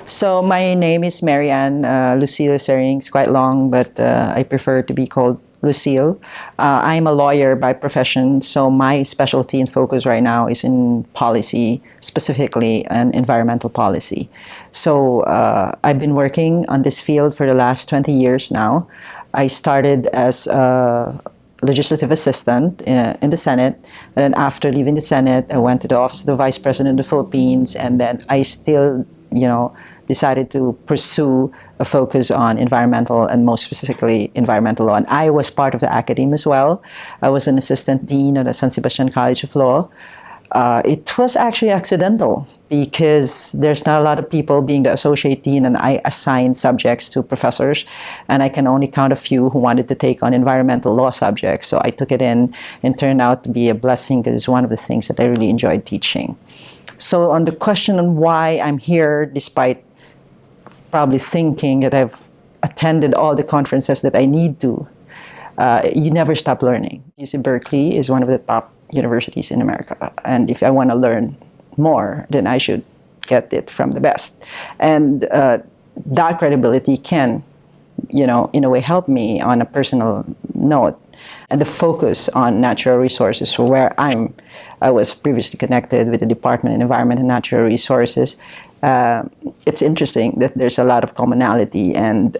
So my name is Marianne. Lucille is it's quite long, but I prefer to be called Lucille. I'm a lawyer by profession, so my specialty and focus right now is in policy, specifically and environmental policy. So I've been working on this field for the last 20 years now. I started as a legislative assistant in the Senate, and then after leaving the Senate, I went to the Office of the Vice President of the Philippines, and then I still, decided to pursue a focus on environmental and most specifically environmental law. And I was part of the academe as well. I was an assistant dean at the San Sebastian College of Law. It was actually accidental because there's not a lot of people being the associate dean, and I assigned subjects to professors, and I can only count a few who wanted to take on environmental law subjects. So I took it in, and turned out to be a blessing because it's one of the things that I really enjoyed teaching. So on the question on why I'm here, despite probably thinking that I've attended all the conferences that I need to, you never stop learning. UC Berkeley is one of the top universities in America, and if I want to learn more, then I should get it from the best. And that credibility can, in a way help me on a personal note. And the focus on natural resources, where I was previously connected with the Department of Environment and Natural Resources. It's interesting that there's a lot of commonality, and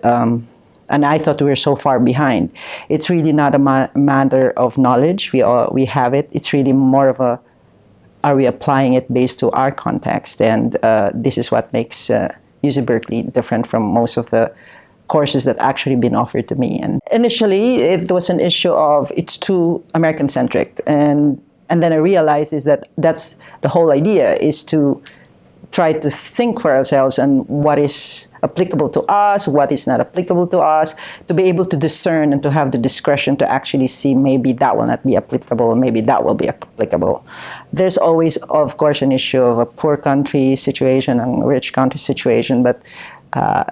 I thought we were so far behind. It's really not a matter of knowledge. We have it. It's really more of a, are we applying it based to our context? And this is what makes UC Berkeley different from most of the courses that actually been offered to me. And initially, it was an issue of it's too American-centric, and then I realized is that that's the whole idea, is to try to think for ourselves and what is applicable to us, what is not applicable to us, to be able to discern and to have the discretion to actually see maybe that will not be applicable, maybe that will be applicable. There's always, of course, an issue of a poor country situation and a rich country situation, but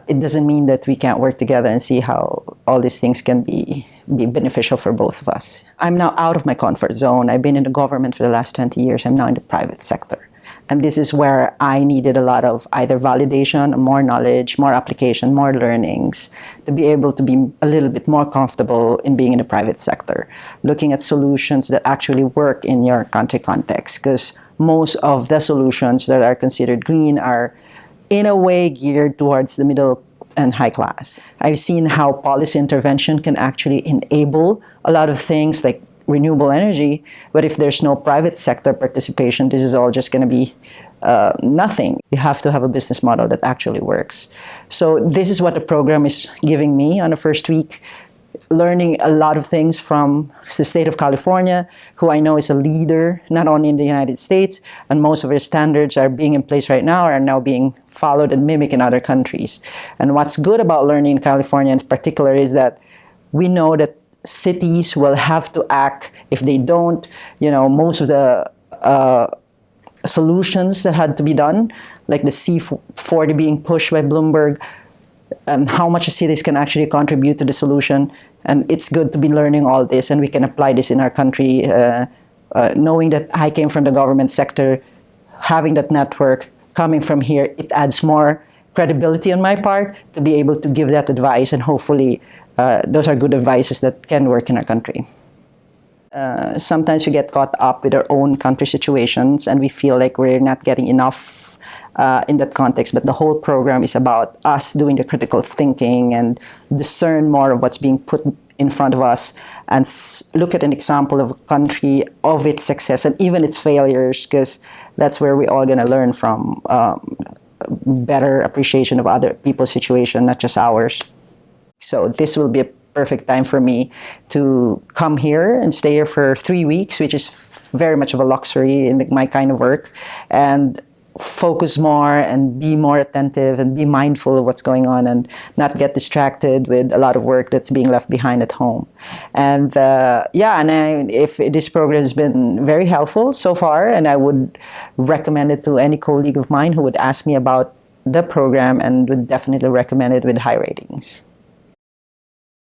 it doesn't mean that we can't work together and see how all these things can be beneficial for both of us. I'm now out of my comfort zone. I've been in the government for the last 20 years. I'm now in the private sector. And this is where I needed a lot of either validation, more knowledge, more application, more learnings, to be able to be a little bit more comfortable in being in the private sector, looking at solutions that actually work in your country context, because most of the solutions that are considered green are in a way geared towards the middle and high class. I've seen how policy intervention can actually enable a lot of things like renewable energy, but if there's no private sector participation, this is all just going to be nothing. You have to have a business model that actually works. So this is what the program is giving me on the first week, learning a lot of things from the state of California, who I know is a leader, not only in the United States, and most of their standards are being in place right now, are now being followed and mimicked in other countries. And what's good about learning in California in particular is that we know that cities will have to act. If they don't, most of the solutions that had to be done, like the C40 being pushed by Bloomberg, and how much the cities can actually contribute to the solution. And it's good to be learning all this, and we can apply this in our country, knowing that I came from the government sector, having that network, coming from here, it adds more credibility on my part to be able to give that advice, and hopefully those are good advices that can work in our country. Sometimes we get caught up with our own country situations, and we feel like we're not getting enough in that context, but the whole program is about us doing the critical thinking and discern more of what's being put in front of us, and look at an example of a country, of its success and even its failures, because that's where we're all going to learn from better appreciation of other people's situation, not just ours. So this will be a perfect time for me to come here and stay here for 3 weeks, which is very much of a luxury in my kind of work, and focus more and be more attentive and be mindful of what's going on and not get distracted with a lot of work that's being left behind at home. And if this program has been very helpful so far, and I would recommend it to any colleague of mine who would ask me about the program, and would definitely recommend it with high ratings.